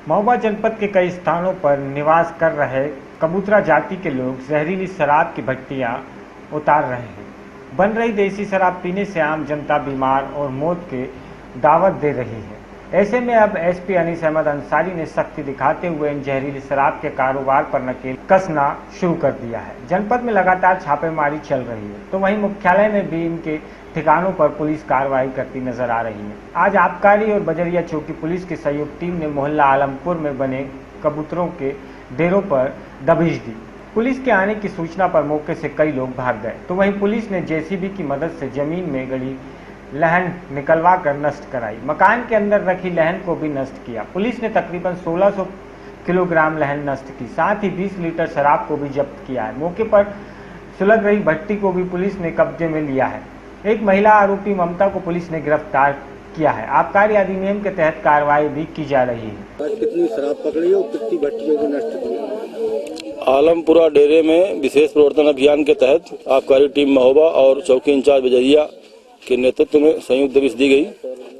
महोबा जनपद के कई स्थानों पर निवास कर रहे कबूतरा जाति के लोग जहरीली शराब की भट्टियां उतार रहे हैं। बन रही देसी शराब पीने से आम जनता बीमार और मौत के दावत दे रही है। ऐसे में अब एसपी अनीस अहमद अंसारी ने सख्ती दिखाते हुए इन जहरीली शराब के कारोबार पर नकेल कसना शुरू कर दिया है। जनपद में लगातार छापेमारी चल रही है, तो वहीं मुख्यालय में भी इनके ठिकानों पर पुलिस कार्रवाई करती नजर आ रही है। आज आबकारी और बजरिया चौकी पुलिस की संयुक्त टीम ने मोहल्ला आलमपुर में बने कबूतरों के डेरों पर दबिश दी। पुलिस के आने की सूचना पर मौके से कई लोग भाग गए, तो वहीं पुलिस ने जेसीबी की मदद से जमीन में गड़ी लहन निकलवा कर नष्ट कराई। मकान के अंदर रखी लहन को भी नष्ट किया। पुलिस ने तकरीबन 1600 किलोग्राम लहन नष्ट की, साथ ही 20 लीटर शराब को भी जब्त किया है। मौके पर सुलग रही भट्टी को भी पुलिस ने कब्जे में लिया है। एक महिला आरोपी ममता को पुलिस ने गिरफ्तार किया है। आबकारी अधिनियम के तहत कार्रवाई भी की जा रही है। आज कितनी शराब पकड़ी और कितनी भट्टियों को नष्ट किया? आलमपुरा डेरे में विशेष प्रवर्तन अभियान के तहत आबकारी टीम महोबा और चौकी इंचार्ज बजरिया के नेतृत्व में संयुक्त दबिश दी गई,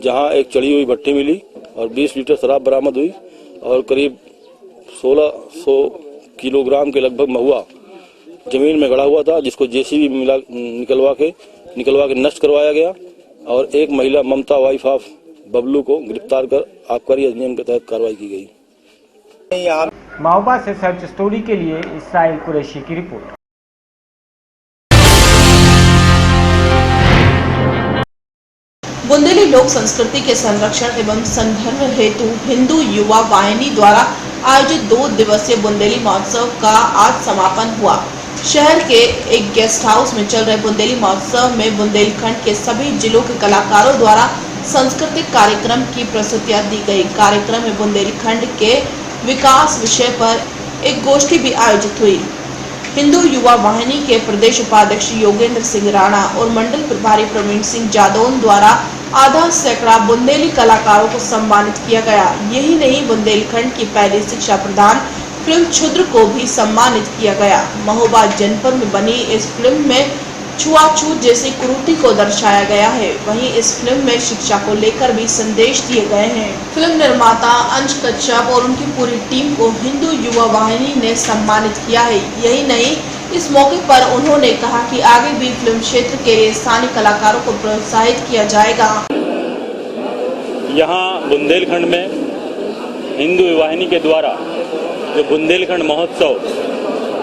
जहां एक चढ़ी हुई भट्टी मिली और 20 लीटर शराब बरामद हुई और करीब 1600 किलोग्राम के लगभग महुआ जमीन में गड़ा हुआ था, जिसको जेसीबी मिला निकलवा के नष्ट करवाया गया और एक महिला ममता वाइफ ऑफ बबलू को गिरफ्तार कर आबकारी अधिनियम के तहत कार्रवाई की गई। महोबा से सर्च स्टोरी के लिए इस्राइल कुरैशी की रिपोर्ट। बुंदेली लोक संस्कृति के संरक्षण एवं संदर्भ हेतु हिंदू युवा वाहिनी द्वारा आयोजित 2 दिवसीय बुंदेली महोत्सव का आज समापन हुआ। शहर के एक गेस्ट हाउस में चल रहे बुंदेली महोत्सव में बुंदेलखंड के सभी जिलों के कलाकारों द्वारा सांस्कृतिक कार्यक्रम की प्रस्तुतियां दी गई। कार्यक्रम में बुंदेलखंड के विकास विषय पर एक गोष्ठी भी आयोजित हुई। हिंदू युवा वाहिनी के प्रदेश उपाध्यक्ष योगेंद्र सिंह राणा और मंडल प्रभारी प्रवीण सिंह जादौन द्वारा आधा सैकड़ा बुंदेली कलाकारों को सम्मानित किया गया। यही नहीं, बुंदेलखंड की पहली शिक्षा प्रदान फिल्म क्षुद्र को भी सम्मानित किया गया। महोबा जनपद में बनी इस फिल्म में छुआछूत जैसी कुरीति को दर्शाया गया है। वहीं इस फिल्म में शिक्षा को लेकर भी संदेश दिए गए हैं। फिल्म निर्माता अंश कच्छप और उनकी पूरी टीम को हिंदू युवा वाहिनी ने सम्मानित किया है। यही नहीं, इस मौके पर उन्होंने कहा कि आगे भी फिल्म क्षेत्र के स्थानीय कलाकारों को प्रोत्साहित किया जाएगा। यहाँ बुंदेलखंड में हिंदू युवा वाहिनी के द्वारा जो बुंदेलखंड महोत्सव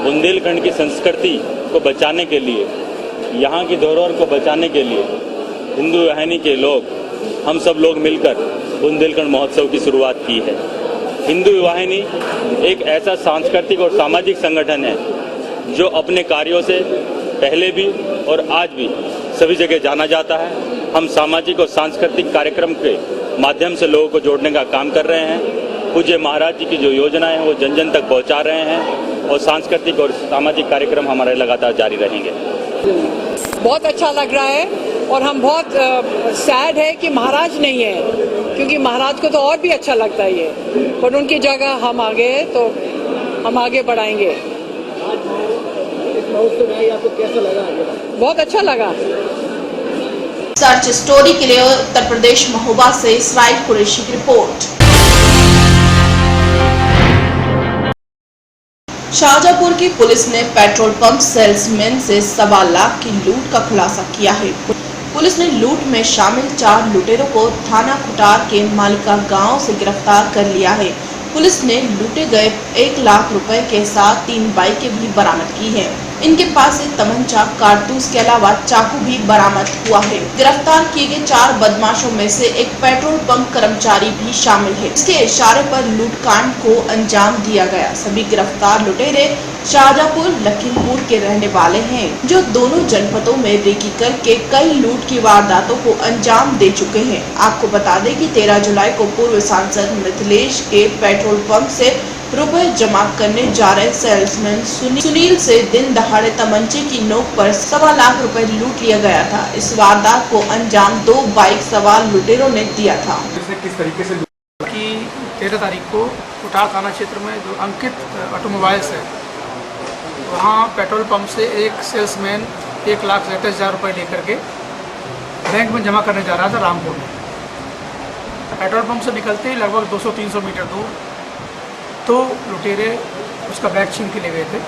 बुंदेलखंड की संस्कृति को बचाने के लिए, यहाँ की धरोहर को बचाने के लिए हिंदू वाहिनी के लोग, हम सब लोग मिलकर बुंदेलखंड महोत्सव की शुरुआत की है। हिंदू वाहिनी एक ऐसा सांस्कृतिक और सामाजिक संगठन है जो अपने कार्यों से पहले भी और आज भी सभी जगह जाना जाता है। हम सामाजिक और सांस्कृतिक कार्यक्रम के माध्यम से लोगों को जोड़ने का काम कर रहे हैं। पूज्य महाराज जी की जो योजनाएं हैं वो जन जन तक पहुंचा रहे हैं और सांस्कृतिक और सामाजिक कार्यक्रम हमारे लगातार जारी रहेंगे। बहुत अच्छा लग रहा है और हम बहुत सैड है कि महाराज नहीं है, क्योंकि महाराज को तो और भी अच्छा लगता है ये, पर उनकी जगह हम आगे तो हम आगे बढ़ाएंगे। आपको कैसा लगा? बहुत अच्छा लगा। सर्च स्टोरी के लिए उत्तर प्रदेश महोबा से इस्राइल कुरैशी की रिपोर्ट। शाहजहांपुर की पुलिस ने पेट्रोल पंप सेल्समैन से 1.25 लाख की लूट का खुलासा किया है। पुलिस ने लूट में शामिल 4 लुटेरों को थाना खुटार के मालिका गांव से गिरफ्तार कर लिया है। पुलिस ने लूटे गए 1 लाख रुपए के साथ 3 बाइकें भी बरामद की हैं। इनके पास से तमंचा, कारतूस के अलावा चाकू भी बरामद हुआ है। गिरफ्तार किए गए 4 बदमाशों में से एक पेट्रोल पंप कर्मचारी भी शामिल है। इसके इशारे पर लूटकांड को अंजाम दिया गया। सभी गिरफ्तार लुटेरे शाहजहांपुर, लखीमपुर के रहने वाले हैं, जो दोनों जनपदों में रेकी करके कई लूट की वारदातों को अंजाम दे चुके हैं। आपको बता दें कि 13 जुलाई को पूर्व सांसद मिथिलेश के पेट्रोल पंप से रुपए जमा करने जा रहे सेल्समैन सुनील से दिन दहाड़े तमंचे की नोक पर 1.25 लाख रुपए लूट लिया गया था। इस वारदात को अंजाम 2 बाइक सवार लुटेरों ने दिया था। किस तरीके से कि 13 तारीख को कुटार थाना क्षेत्र में जो अंकित ऑटोमोबाइल्स है, वहाँ पेट्रोल पंप से एक सेल्समैन 1,37,000 रुपये लेकर के बैंक में जमा करने जा रहा था रामपुर में। पेट्रोल पंप से निकलते ही लगभग 200-300 मीटर दूर तो लुटेरे उसका बैग छीन के ले गए थे।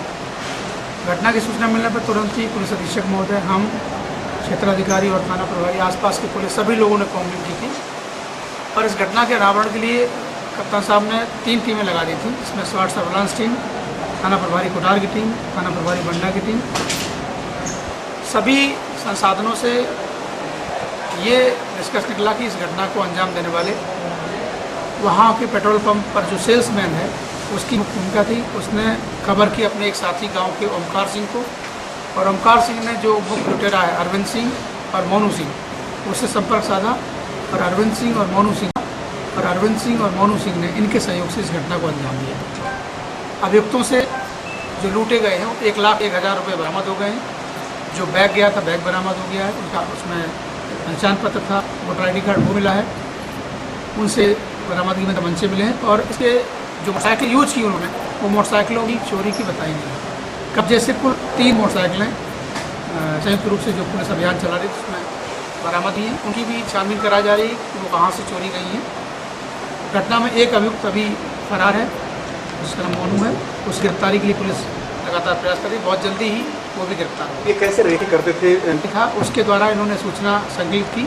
घटना की सूचना मिलने पर तुरंत ही पुलिस अधीक्षक महोदय, हम क्षेत्राधिकारी और थाना प्रभारी, आसपास की पुलिस, सभी लोगों ने कॉम्बिंग की थी और इस घटना के अनावरण के लिए कप्तान साहब ने 3 टीमें लगा दी थी, जिसमें स्वाट सर्विलांस टीम, थाना प्रभारी कोटार की टीम, थाना प्रभारी बंडा की टीम। सभी संसाधनों से ये निष्कर्ष निकला कि इस घटना को अंजाम देने वाले वहाँ के पेट्रोल पंप पर जो सेल्समैन है उसकी मुख्य भूमिका थी। उसने खबर की अपने एक साथी गांव के ओमकार सिंह को, और ओमकार सिंह ने जो मुख्य लुटेरा है अरविंद सिंह और मोनू सिंह, उससे संपर्क साधा और अरविंद सिंह और मोनू सिंह ने इनके सहयोग से इस घटना को अंजाम दिया। अभियुक्तों से जो लूटे गए हैं 1,01,000 रुपये बरामद हो गए हैं। जो बैग गया था बैग बरामद हो गया है, उनका उसमें पहचान पत्र था, वोटर ID कार्ड वो मिला है, उनसे बरामदगी में तमंचे मिले हैं। और इसके जो मोटरसाइकिल यूज की उन्होंने, वो मोटरसाइकिलों की चोरी की बताई गई। कब्जे से कुल 3 मोटरसाइकिलें संयुक्त रूप से जो पुलिस अभियान चला रही थी उसमें बरामद हुई हैं। उनकी भी छानबीन कराई जा रही है कि वो कहाँ से चोरी गई हैं। घटना में एक अभियुक्त अभी फरार है, उसका नाम मोनू है। उस गिरफ्तारी के लिए पुलिस लगातार प्रयास कर रही है, बहुत जल्दी ही वो भी गिरफ्तार हो। ये कैसे रेकी करते थे? था उसके द्वारा इन्होंने सूचना संकलित की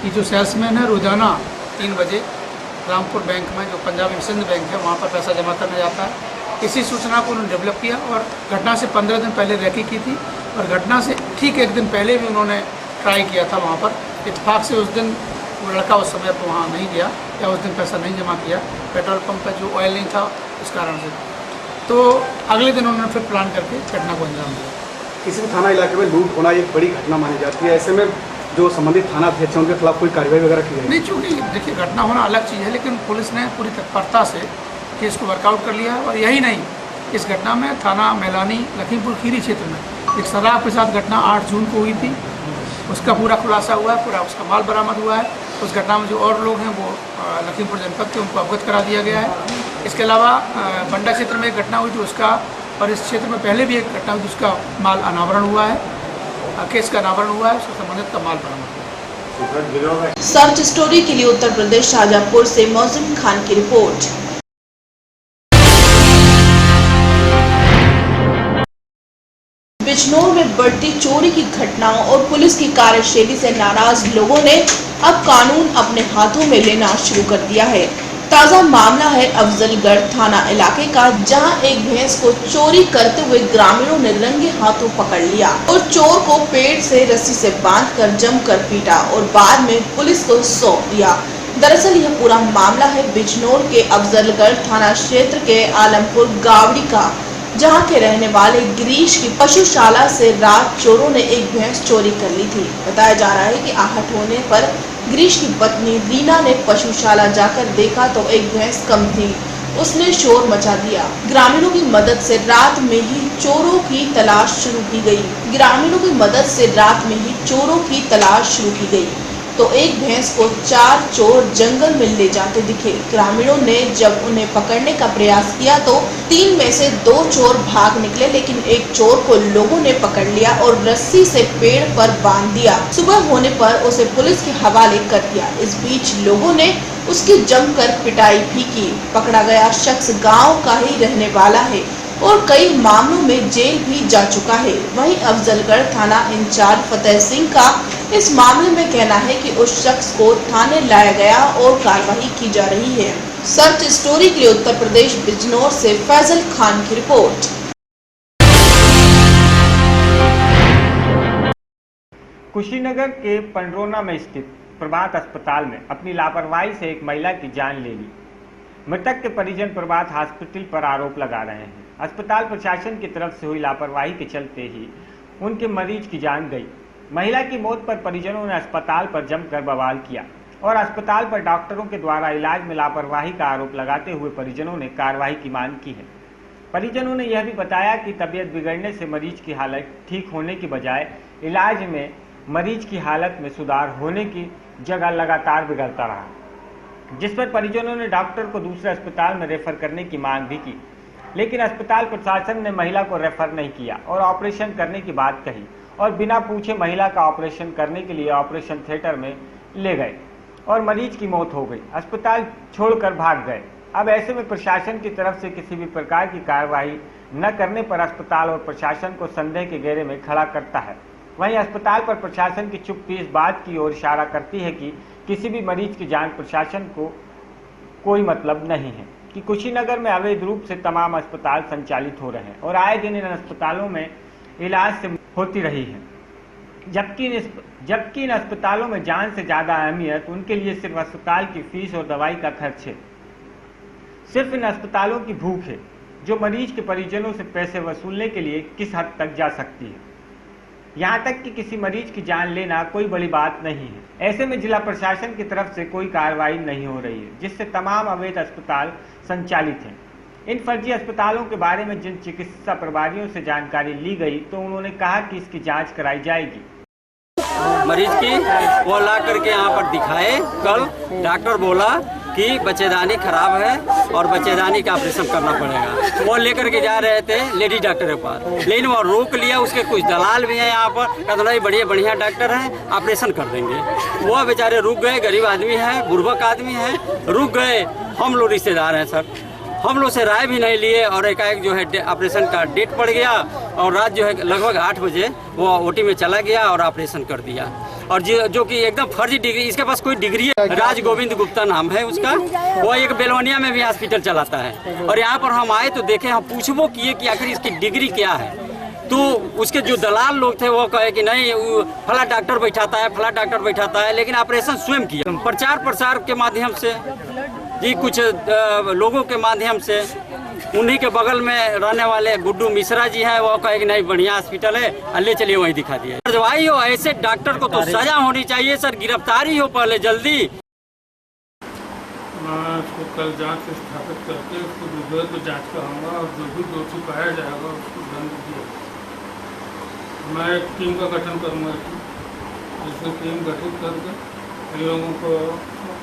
कि जो सेल्समैन है रोजाना 3 बजे रामपुर बैंक में, जो पंजाब एंड सिंध बैंक है, वहाँ पर पैसा जमा करने जाता है। इसी सूचना को उन्होंने डेवलप किया और घटना से 15 दिन पहले रेकी की थी और घटना से ठीक 1 दिन पहले भी उन्होंने ट्राई किया था वहाँ पर। इत्तेफाक से उस दिन वो लड़का उस समय पर वहाँ नहीं गया या उस दिन पैसा नहीं जमा किया, पेट्रोल पंप पर जो ऑयल नहीं था इस कारण से। तो अगले दिन उन्होंने फिर प्लान करके घटना को अंजाम दिया। किसी भी थाना इलाके में लूट होना एक बड़ी घटना मानी जाती है, ऐसे में जो संबंधित थाना अध्यक्ष उनके खिलाफ कोई कार्रवाई वगैरह की जाए? नहीं, चूँकि देखिए घटना होना अलग चीज़ है, लेकिन पुलिस ने पूरी तत्परता से केस को वर्कआउट कर लिया। और यही नहीं, इस घटना में थाना मैलानी लखीमपुर खीरी क्षेत्र में एक शराब के साथ घटना 8 जून को हुई थी, उसका पूरा खुलासा हुआ है, पूरा उसका माल बरामद हुआ है। उस घटना में जो और लोग हैं वो लखीमपुर जनपद के, उनको अवगत करा दिया गया है। इसके अलावा बंडा क्षेत्र में एक घटना हुई थी उसका, और इस क्षेत्र में पहले भी एक घटना हुई जिसका माल अनावरण हुआ है, केस का अनावरण हुआ है, उससे संबंधित का माल बरामद हुआ है। सर्च स्टोरी के लिए उत्तर प्रदेश शाहजहाँपुर से मौसम खान की रिपोर्ट। बिजनौर में बढ़ती चोरी की घटनाओं और पुलिस की कार्यशैली से नाराज लोगों ने अब कानून अपने हाथों में लेना शुरू कर दिया है। ताजा मामला है अफजलगढ़ थाना इलाके का, जहां एक भैंस को चोरी करते हुए ग्रामीणों ने रंगे हाथों पकड़ लिया और चोर को पेड़ से रस्सी से बांधकर जमकर पीटा और बाद में पुलिस को सौंप दिया। दरअसल यह पूरा मामला है बिजनौर के अफजलगढ़ थाना क्षेत्र के आलमपुर गावड़ी का, जहां के रहने वाले गिरीश की पशुशाला से रात चोरों ने एक भैंस चोरी कर ली थी। बताया जा रहा है कि आहत होने पर गिरीश की पत्नी रीना ने पशुशाला जाकर देखा तो एक भैंस कम थी, उसने शोर मचा दिया। ग्रामीणों की मदद से रात में ही चोरों की तलाश शुरू की गई। तो एक भैंस को 4 चोर जंगल में ले जाते दिखे। ग्रामीणों ने जब उन्हें पकड़ने का प्रयास किया तो 3 में से 2 चोर भाग निकले, लेकिन एक चोर को लोगों ने पकड़ लिया और रस्सी से पेड़ पर बांध दिया। सुबह होने पर उसे पुलिस के हवाले कर दिया। इस बीच लोगों ने उसकी जमकर पिटाई भी की। पकड़ा गया शख्स गाँव का ही रहने वाला है और कई मामलों में जेल भी जा चुका है। वहीं अफजलगढ़ थाना इंचार्ज फतेह सिंह का इस मामले में कहना है कि उस शख्स को थाने लाया गया और कार्रवाई की जा रही है। सर्च स्टोरी के लिए उत्तर प्रदेश बिजनौर से फैजल खान की रिपोर्ट। कुशीनगर के पंडरोना में स्थित प्रभात अस्पताल में अपनी लापरवाही से एक महिला की जान ले ली। मृतक के परिजन प्रभात हॉस्पिटल पर आरोप लगा रहे हैं। अस्पताल प्रशासन की तरफ से हुई लापरवाही के चलते ही उनके मरीज की जान गई। महिला की मौत पर परिजनों ने अस्पताल पर जमकर बवाल किया और अस्पताल पर डॉक्टरों के द्वारा इलाज में लापरवाही का आरोप लगाते हुए परिजनों ने कार्रवाई की मांग की है। परिजनों ने यह भी बताया कि तबीयत बिगड़ने से मरीज की हालत ठीक होने की बजाय इलाज में मरीज की हालत में सुधार होने की जगह लगातार बिगड़ता रहा, जिस पर परिजनों ने डॉक्टर को दूसरे अस्पताल में रेफर करने की मांग भी की, लेकिन अस्पताल प्रशासन ने महिला को रेफर नहीं किया और ऑपरेशन करने की बात कही और बिना पूछे महिला का ऑपरेशन करने के लिए ऑपरेशन थिएटर में ले गए और मरीज की मौत हो गई। अस्पताल छोड़कर भाग गए। अब ऐसे में प्रशासन की तरफ से किसी भी प्रकार की कार्रवाई न करने पर अस्पताल और प्रशासन को संदेह के घेरे में खड़ा करता है। वहीं अस्पताल पर प्रशासन की चुप्पी इस बात की ओर इशारा करती है कि किसी भी मरीज की जान प्रशासन को कोई मतलब नहीं है कि कुशीनगर में अवैध रूप से तमाम अस्पताल संचालित हो रहे हैं और आए दिन इन अस्पतालों में इलाज से होती रही है, जबकि इन अस्पतालों में जान से ज्यादा अहमियत उनके लिए सिर्फ अस्पताल की फीस और दवाई का खर्च है। सिर्फ इन अस्पतालों की भूख है जो मरीज के परिजनों से पैसे वसूलने के लिए किस हद तक जा सकती है। यहाँ तक कि किसी मरीज की जान लेना कोई बड़ी बात नहीं है। ऐसे में जिला प्रशासन की तरफ से कोई कार्रवाई नहीं हो रही है, जिससे तमाम अवैध अस्पताल संचालित हैं। इन फर्जी अस्पतालों के बारे में जिन चिकित्सा प्रभारियों से जानकारी ली गई तो उन्होंने कहा कि इसकी जांच कराई जाएगी। मरीज की वो ला करके यहाँ पर दिखाए। कल डॉक्टर बोला कि बच्चेदानी खराब है और बच्चेदानी का ऑपरेशन करना पड़ेगा। वो लेकर के जा रहे थे लेडी डॉक्टर के पास, लेकिन वो रोक लिया। उसके कुछ दलाल भी हैं यहाँ पर, कहते नहीं बढ़िया डॉक्टर हैं, ऑपरेशन कर देंगे। वो बेचारे रुक गए, गरीब आदमी है, बुर्बक आदमी है, रुक गए। हम लोग रिश्तेदार हैं सर, हम लोग से राय भी नहीं लिए और एकाएक जो है ऑपरेशन का डेट पड़ गया और रात जो है लगभग 8 बजे वो ओटी में चला गया और ऑपरेशन कर दिया। और जो कि एकदम फर्जी डिग्री, इसके पास कोई डिग्री है, राज गोविंद गुप्ता नाम है उसका। वो एक बेलोनिया में भी हॉस्पिटल चलाता है। और यहाँ पर हम आए तो देखे, हम पूछबो किए कि आखिर इसकी डिग्री क्या है। तो उसके जो दलाल लोग थे वो कहे कि नहीं फला डॉक्टर बैठाता है, फला डॉक्टर बैठाता है, लेकिन ऑपरेशन स्वयं किया। प्रचार प्रसार के माध्यम से जी, कुछ लोगों के माध्यम से, उन्हीं के बगल में रहने वाले गुड्डू मिश्रा जी हैं, वो कहे कि नहीं बढ़िया हॉस्पिटल है, अल्ले चलिए वहीं दिखा दिया। दवाई हो ऐसे डॉक्टर को तो सजा होनी चाहिए सर, गिरफ्तारी हो पहले जल्दी। मैं उसको कल जांच से स्थापित करके उसको विधिवत जांच कराऊंगा और जो भी दोषी पाया जाएगा उसको दंड दिया। मैं एक टीम का गठन करूँगा, जिसमें टीम गठित करके इन लोगों को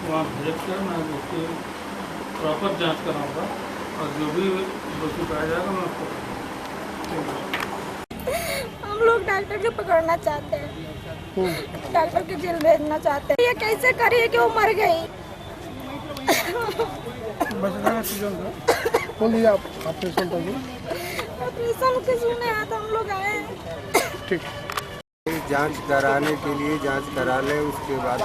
वहाँ भेज कर मैं उसकी प्रॉपर जांच कराऊंगा और जो भी दोषी पाया जाएगा मैं उसको। हम लोग डॉक्टर को पकड़ना चाहते हैं, डॉक्टर के जेल भेजना चाहते हैं। ये कैसे करिए कि वो मर गई। ऑपरेशन के सुने तो हम लोग आए हैं। ठीक, जांच कराने के लिए जांच करा ले, उसके बाद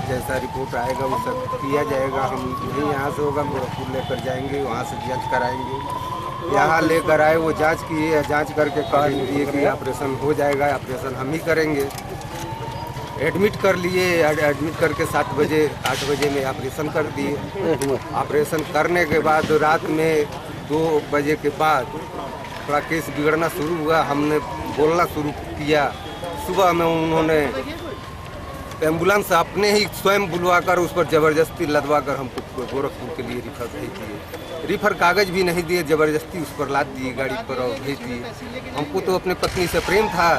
जैसा रिपोर्ट आएगा वो सब किया जाएगा। हम नहीं यहाँ से होगा गोरखपुर लेकर जाएंगे, वहाँ से जांच कराएंगे। यहाँ लेकर आए वो जांच किए, जांच करके कह दिए कि ऑपरेशन हो जाएगा, ऑपरेशन हम ही करेंगे। एडमिट कर लिए, एडमिट करके 7 बजे 8 बजे में ऑपरेशन कर दिए। ऑपरेशन करने के बाद रात में 2 बजे के बाद थोड़ा केस बिगड़ना शुरू हुआ। हमने बोलना शुरू किया। सुबह में उन्होंने एम्बुलेंस अपने ही स्वयं बुलवाकर उस पर ज़बरदस्ती लदवाकर हमको गोरखपुर के लिए रिफर भेज दिए। रिफर कागज़ भी नहीं दिए, ज़बरदस्ती उस पर लाद दिए गाड़ी पर और भेज दिए। हमको तो अपने पत्नी से प्रेम था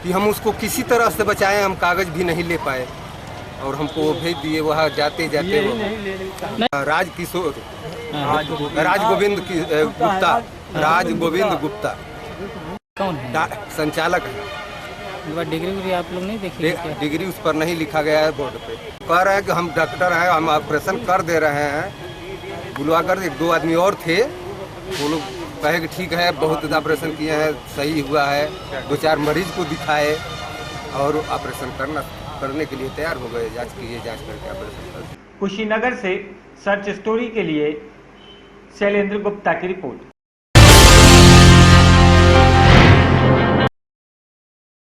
कि हम उसको किसी तरह से बचाएं, हम कागज़ भी नहीं ले पाए और हमको वो भेज दिए। वहाँ जाते जाते राज गोविंद गुप्ता कौन है? संचालक है। डिग्री आप लोग नहीं देखिए? डिग्री उस पर नहीं लिखा गया है बोर्ड पे। कह रहे हैं कि हम डॉक्टर हैं, हम ऑपरेशन कर दे रहे हैं। बुलवा कर 1-2 आदमी और थे, वो लोग कहे कि ठीक है, बहुत ऑपरेशन किए हैं, सही हुआ है। 2-4 मरीज को दिखाए और ऑपरेशन करने के लिए तैयार हो गए। जांच किए, जांच करके ऑपरेशन कर। कुशीनगर से सर्च स्टोरी के लिए शैलेंद्र गुप्ता की रिपोर्ट।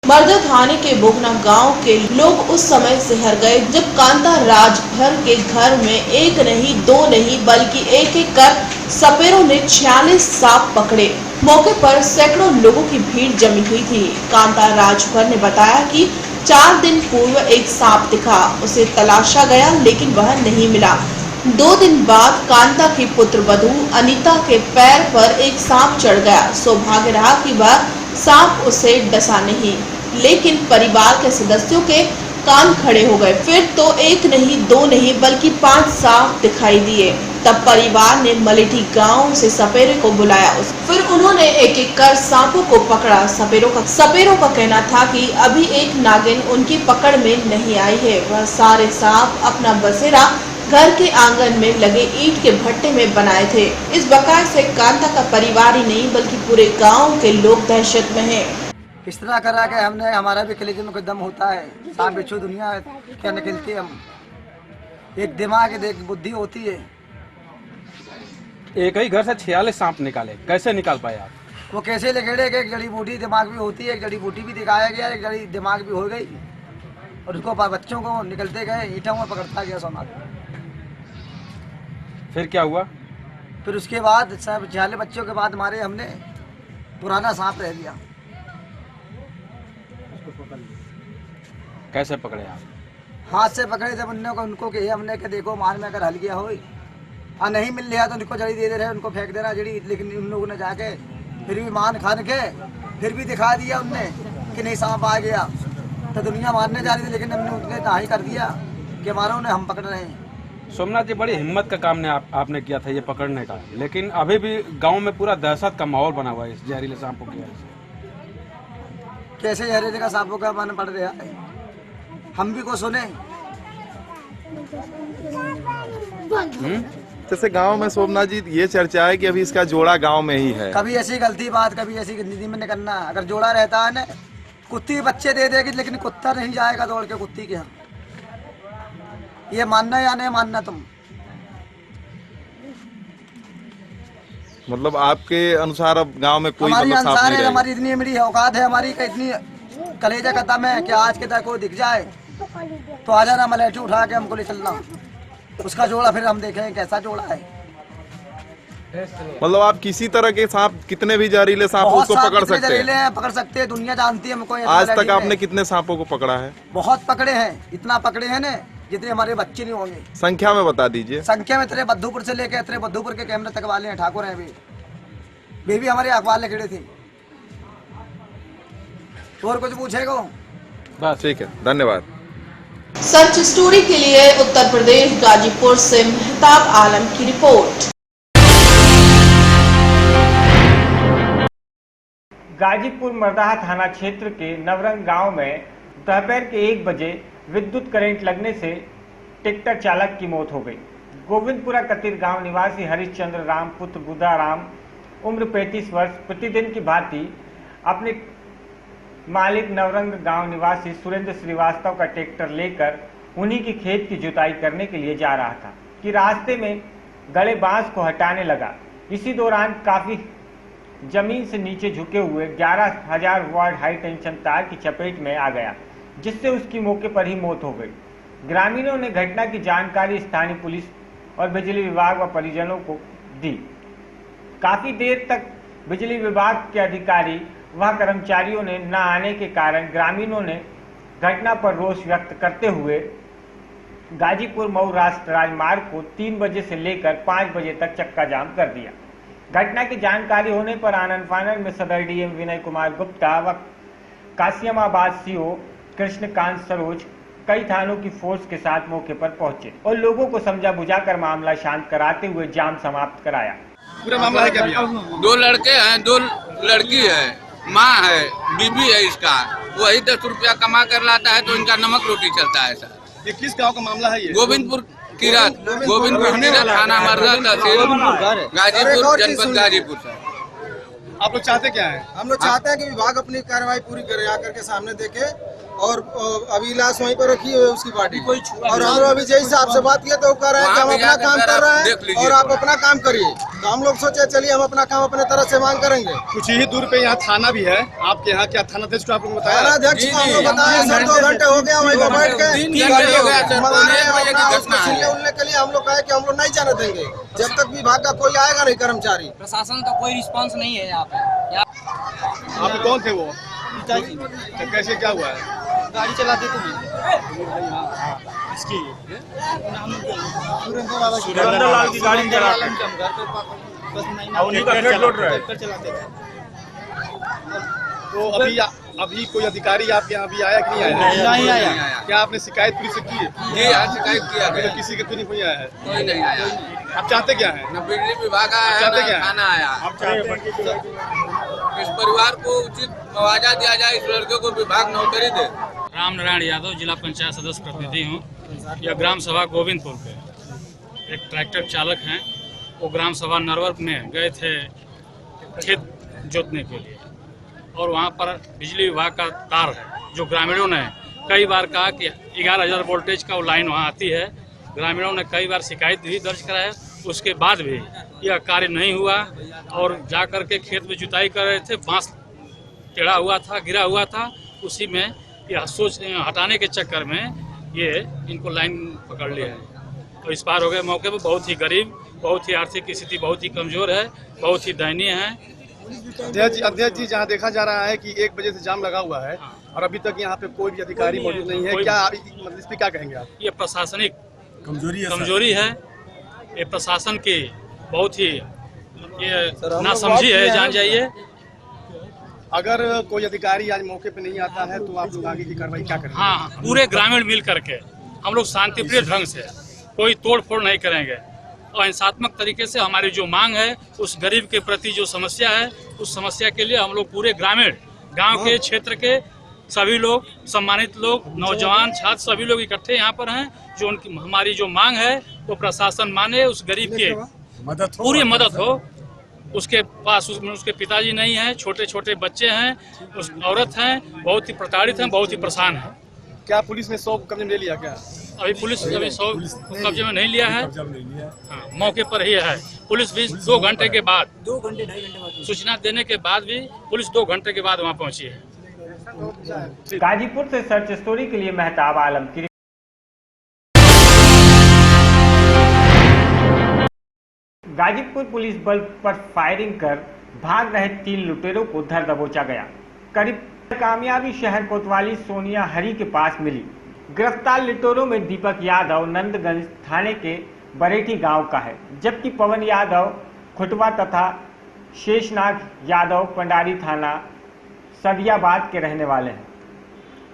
बरजा थाने के बोगना गांव के लोग उस समय शहर गए जब कांता राजभर के घर में एक नहीं 2 नहीं बल्कि एक कर सपेरों ने 46 सांप पकड़े। मौके पर सैकड़ों लोगों की भीड़ जमी हुई थी। कांता राजभर ने बताया कि 4 दिन पूर्व एक सांप दिखा, उसे तलाशा गया लेकिन वह नहीं मिला। 2 दिन बाद कांता की पुत्र वधू अनीता के पैर पर एक सांप चढ़ गया। सौभाग्य रहा कि वह सांप उसे डसा नहीं, लेकिन परिवार के सदस्यों के कान खड़े हो गए। फिर तो 1 नहीं 2 नहीं बल्कि 5 सांप दिखाई दिए। तब परिवार ने मलेठी गांव से सपेरे को बुलाया। फिर उन्होंने एक कर सांपों को पकड़ा। सपेरों का कहना था कि अभी एक नागिन उनकी पकड़ में नहीं आई है। वह सारे सांप अपना बसेरा घर के आंगन में लगे ईंट के भट्टे में बनाए थे। इस बकाये से कांता का परिवार ही नहीं बल्कि पूरे गांव के लोग दहशत में हैं। इस तरह करा के हमने, हमारा भी कलेजे में कोई दम होता है, सांप बिच्छू दुनिया क्या निकलती है। हम एक दिमाग देख बुद्धि होती है। एक ही घर से 46 सांप निकाले, कैसे निकाल पाए आप? वो कैसे लगेड़े के एक जड़ी बूटी दिमाग भी होती है, एक जड़ी बूटी भी दिखाया गया, एक जड़ी दिमाग भी हो गई और उसको बच्चों को निकलते गए, ईंटों में पकड़ता गया सोना। फिर क्या हुआ? फिर उसके बाद सब 46 बच्चों के बाद मारे हमने, पुराना सांप रह गया। कैसे पकड़े आप? हाथ से पकड़े थे उनको कि हमने के देखो मान में अगर हल गया हो और नहीं मिल रहा तो उनको जड़ी दे रहे, उनको फेंक दे रहा जड़ी। लेकिन उन लोगों ने जाके फिर भी मान खान के फिर भी दिखा दिया उनने कि नहीं सांप आ गया। तो दुनिया मारने जा रही थी लेकिन हमने उनने ना ही कर दिया कि हमारा उन्हें हम पकड़ रहे हैं। सोमनाथ जी, बड़ी हिम्मत का काम ने आपने किया था ये पकड़ने का, लेकिन अभी भी गांव में पूरा दहशत का माहौल बना हुआ है इस जहरीले सांपों की वजह से। कैसे जहरीले का सांपों का मन पड़ रहा है, हम भी को सुने। जैसे गांव में सोमनाथ जी ये चर्चा है कि अभी इसका जोड़ा गांव में ही है। कभी ऐसी गलती बात, कभी ऐसी जिंदगी में नहीं करना। अगर जोड़ा रहता है ना, कुत्ती बच्चे दे देगी लेकिन कुत्ता नहीं जाएगा दौड़ के कुत्ती के। हम ये मानना या नहीं मानना तुम? मतलब आपके अनुसार अब गांव में कोई हमारी मतलब अनुसार नहीं है, हमारी इतनी बड़ी औकात है हमारी का, इतनी कलेजा खत्म है कि आज के तक कोई दिख जाए तो आ जाना मलेठी उठा के हमको ले चलना। उसका जोड़ा फिर हम देखें कैसा जोड़ा है। मतलब आप किसी तरह के सांप, कितने भी जहरीले सांप उसको पकड़ सकते हैं? पकड़ सकते हैं, दुनिया जानती है हमको। आज तक आपने कितने सांपों को पकड़ा है? बहुत पकड़े हैं, इतना पकड़े हैं ना जितने हमारे बच्चे नहीं होंगे। संख्या में बता दीजिए। संख्या में तेरे बद्धूपुर से लेके तेरे बद्धूपुर के कैमरे तक वाले हैं, ठाकुर हैं वे भी हमारे अखबार ले खड़े थे। और कुछ पूछेगा? बस ठीक है, धन्यवाद। सच स्टोरी के लिए उत्तर प्रदेश गाजीपुर से मेहताब आलम की रिपोर्ट। गाजीपुर मरदाहा थाना क्षेत्र के नवरंग गांव में दोपहर के 1 बजे विद्युत करंट लगने से ट्रैक्टर चालक की मौत हो गई। गोविंदपुरा कतिर गांव निवासी हरिश्चंद्र राम पुत्र बुदाराम उम्र 35 वर्ष प्रतिदिन की भांति अपने मालिक नवरंग गांव निवासी सुरेंद्र श्रीवास्तव का ट्रैक्टर लेकर उन्हीं की खेत की जुताई करने के लिए जा रहा था कि रास्ते में गड़े बांस को हटाने लगा। इसी दौरान काफी जमीन से नीचे झुके हुए 11,000 वाट हाई टेंशन तार की चपेट में आ गया, जिससे उसकी मौके पर ही मौत हो गई। ग्रामीणों ने घटना की जानकारी स्थानीय पुलिस और बिजली विभाग व परिजनों को दी। काफी देर तक बिजली विभाग के अधिकारी व कर्मचारियों ने न आने के कारण ग्रामीणों ने घटना पर रोष व्यक्त करते हुए गाजीपुर मऊ राष्ट्रीय राजमार्ग को 3 बजे से लेकर 5 बजे तक चक्का जाम कर दिया। घटना की जानकारी होने पर आनंद फानन में सदर डीएम विनय कुमार गुप्ता व कासिमाबाद सीओ कृष्णकांत सरोज कई थानों की फोर्स के साथ मौके पर पहुंचे और लोगों को समझा बुझाकर मामला शांत कराते हुए जाम समाप्त कराया। पूरा मामला है क्या? 2 लड़के हैं, 2 लड़की है, माँ है, बीबी है इसका। वही 10 रुपया कमा कर लाता है तो इनका नमक रोटी चलता है सर। ये किस गांव का मामला है? ये गोविंदपुर किरत थाना मरदा तहसील गाजीपुर जनपद गाजीपुर सर। आप लोग चाहते क्या है? हम लोग चाहते हैं कि विभाग अपनी कार्रवाई पूरी करे, आकर के सामने देखे और अभी लाश वहीं पर रखी है उसकी बॉडी। और हम लोग अभी जैसे आपसे बात किया तो कह रहे हैं कि हम अपना काम कर रहे हैं और आप अपना काम करिए। तो हम लोग सोचे चलिए हम अपना काम अपने तरह से मांग करेंगे। कुछ ही दूर पे यहाँ थाना भी है आपके यहाँ, क्या थाना अध्यक्ष को आप लोग बताया? थाना अध्यक्ष को हम लोग बताया सर, 2 घंटे हो गया वहीं पर बैठ के उड़ने के लिए। हम लोग कहे कि हम लोग नहीं जाने देंगे जब तक विभाग का कोई आएगा नहीं कर्मचारी। प्रशासन का कोई रिस्पांस नहीं है यहाँ पे। आप कौन थे वो? तो कैसे क्या हुआ है? गाड़ी चलाते थे इसकी सुरेंद्र लाल की गाड़ी चलाते तो अभी कोई अधिकारी आपके यहाँ अभी आया कि नहीं आया? नहीं आया। क्या आपने शिकायत पुलिस से की है? जी हाँ, शिकायत किया गया। तो किसी का कोई नहीं आया है? कोई नहीं आया। आप चाहते क्या है? न बिजली विभाग आया है, न थाना आया। इस परिवार को उचित मुआवजा दिया जाए, इस लड़के को विभाग नौकरी दे। राम नारायण यादव, जिला पंचायत सदस्य प्रतिनिधि हूँ। यह ग्राम सभा गोविंदपुर पे एक ट्रैक्टर चालक हैं, वो ग्राम सभा नरवर में गए थे खेत जोतने के लिए और वहाँ पर बिजली विभाग का तार है जो ग्रामीणों ने कई बार कहा कि 11,000 वोल्टेज का वो लाइन वहाँ आती है। ग्रामीणों ने कई बार शिकायत भी दर्ज कराया, उसके बाद भी यह कार्य नहीं हुआ और जा कर के खेत में जुताई कर रहे थे, बांस टेढ़ा हुआ था, गिरा हुआ था, उसी में यह सोच हटाने के चक्कर में ये इनको लाइन पकड़ लिया है और इस पार हो गए। मौके पर बहुत ही गरीब, बहुत ही आर्थिक स्थिति बहुत ही कमज़ोर है, बहुत ही दयनीय है। अध्यक्ष जी, जहाँ देखा जा रहा है कि 1 बजे से जाम लगा हुआ है और अभी तक यहाँ पे कोई भी अधिकारी मौजूद नहीं है, क्या मतलब इस पे क्या कहेंगे आप? ये प्रशासनिक कमजोरी है, ये प्रशासन की बहुत ही ये नासमझी है, जान जाइए। अगर कोई अधिकारी आज मौके पे नहीं आता है तो आप लोग आगे की कार्रवाई क्या करेंगे? हाँ, पूरे ग्रामीण मिल करके हम लोग शांतिप्रिय ढंग से कोई तोड़ फोड़ नहीं करेंगे और हिंसात्मक तरीके से हमारी जो मांग है, उस गरीब के प्रति जो समस्या है, उस समस्या के लिए हम लोग पूरे ग्रामीण गांव के क्षेत्र के सभी लोग, सम्मानित लोग, नौजवान छात्र सभी लोग इकट्ठे यहाँ पर हैं। जो उनकी हमारी जो मांग है वो प्रशासन माने, उस गरीब के पूरी मदद हो। उसके पास उसके पिताजी नहीं हैं, छोटे छोटे बच्चे हैं, उस औरत हैं, बहुत ही प्रताड़ित हैं, बहुत ही परेशान हैं। क्या पुलिस ने 100 कब्जे में ले लिया? क्या अभी पुलिस अभी 100 कब्जे में नहीं लिया है, हाँ, मौके पर ही है। पुलिस भी 2 घंटे के बाद, 2 घंटे 2.5 घंटे बाद सूचना देने के बाद भी पुलिस 2 घंटे के बाद वहाँ पहुँची है। गाजीपुर से सर्च स्टोरी के लिए मेहताब आलम की। गाजीपुर पुलिस बल पर फायरिंग कर भाग रहे 3 लुटेरों को धर दबोचा गया। करीब कामयाबी शहर कोतवाली सोनिया हरी के पास मिली। गिरफ्तार लुटेरों में दीपक यादव नंदगंज थाने के बरेठी गांव का है, जबकि पवन यादव खुटवा तथा शेषनाग यादव पंडारी थाना सदियाबाद के रहने वाले हैं।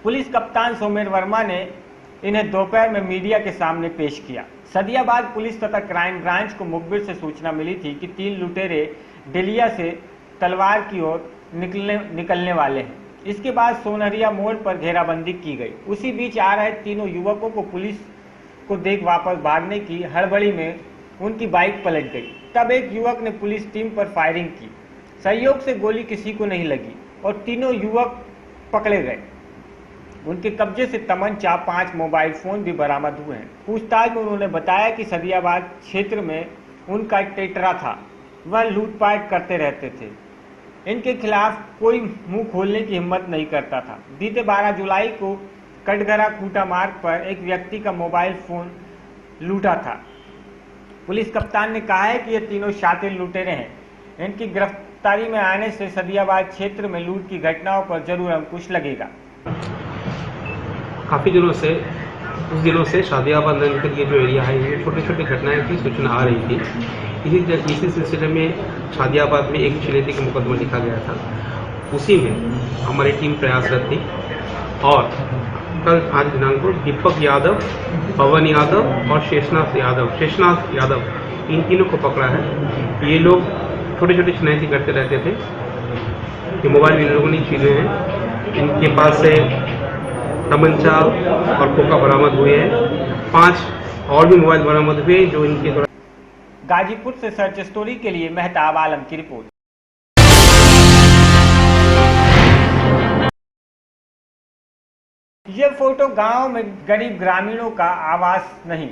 पुलिस कप्तान सोमेर वर्मा ने इन्हें दोपहर में मीडिया के सामने पेश किया। सदियाबाद पुलिस तथा क्राइम ब्रांच को मुखबिर से सूचना मिली थी कि 3 लुटेरे डिलिया से तलवार की ओर निकलने वाले हैं। इसके बाद सोनहरिया मोड़ पर घेराबंदी की गई। उसी बीच आ रहे तीनों युवकों को पुलिस को देख वापस भागने की हड़बड़ी में उनकी बाइक पलट गई। तब एक युवक ने पुलिस टीम पर फायरिंग की। सहयोग से गोली किसी को नहीं लगी और तीनों युवक पकड़े गए। उनके कब्जे से तमंचा, 5 मोबाइल फोन भी बरामद हुए हैं। पूछताछ में उन्होंने बताया कि सदियाबाद क्षेत्र में उनका एक टेटरा था, वह लूटपाट करते रहते थे। इनके खिलाफ कोई मुंह खोलने की हिम्मत नहीं करता था। बीते 12 जुलाई को कटघरा खूटा मार्ग पर एक व्यक्ति का मोबाइल फोन लूटा था। पुलिस कप्तान ने कहा है कि ये तीनों शातिर लुटेरे हैं। इनकी गिरफ्तारी में आने से सदियाबाद क्षेत्र में लूट की घटनाओं पर जरूर अंकुश लगेगा। काफ़ी दिनों से शादियाबाद नगर ये जो एरिया है, ये छोटी छोटी घटनाएं की सूचना आ रही थी। इसी सिलसिले में शादियाबाद में एक चुनौती का मुकदमा लिखा गया था। उसी में हमारी टीम प्रयासरत थी और कल 5 दिनांक को दीपक यादव, पवन यादव और शेषनाथ यादव इन तीनों को पकड़ा है। ये लोग छोटे छोटे चुनौती करते रहते थे। ये मोबाइल इन लोगों ने छीने हैं। इनके पास से तमंचा और खोखा बरामद हुए हैं। 5 और भी मोबाइल बरामद हुए जो इनके द्वारा। गाजीपुर से सर्च स्टोरी के लिए मेहताब आलम की रिपोर्ट। ये फोटो गांव में गरीब ग्रामीणों का आवास नहीं,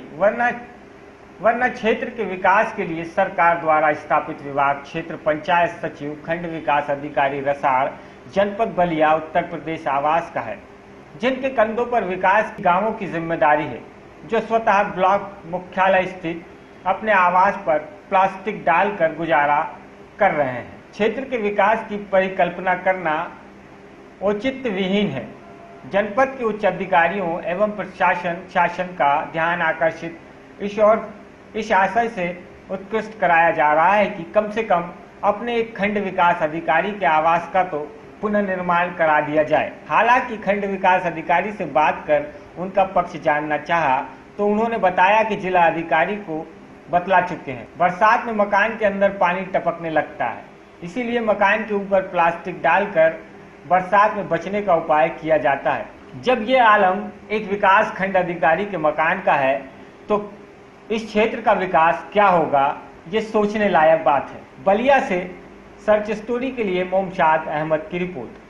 वरना क्षेत्र के विकास के लिए सरकार द्वारा स्थापित विभाग क्षेत्र पंचायत सचिव खंड विकास अधिकारी रसाड़ जनपद बलिया उत्तर प्रदेश आवास का है, जिनके कंधों पर विकास गांवों की जिम्मेदारी है, जो स्वतः ब्लॉक मुख्यालय स्थित अपने आवास पर प्लास्टिक डालकर गुजारा कर रहे हैं। क्षेत्र के विकास की परिकल्पना करना औचित्य विहीन है। जनपद के उच्च अधिकारियों एवं प्रशासन शासन का ध्यान आकर्षित इस आशय से उत्कृष्ट कराया जा रहा है कि कम से कम अपने एक खंड विकास अधिकारी के आवास का तो पुनर्निर्माण करा दिया जाए। हालांकि खंड विकास अधिकारी से बात कर उनका पक्ष जानना चाहा तो उन्होंने बताया कि जिला अधिकारी को बतला चुके हैं। बरसात में मकान के अंदर पानी टपकने लगता है, इसीलिए मकान के ऊपर प्लास्टिक डालकर बरसात में बचने का उपाय किया जाता है। जब ये आलम एक विकास खंड अधिकारी के मकान का है तो इस क्षेत्र का विकास क्या होगा, ये सोचने लायक बात है। बलिया से सर्च स्टोरी के लिए मोमशाद अहमद की रिपोर्ट।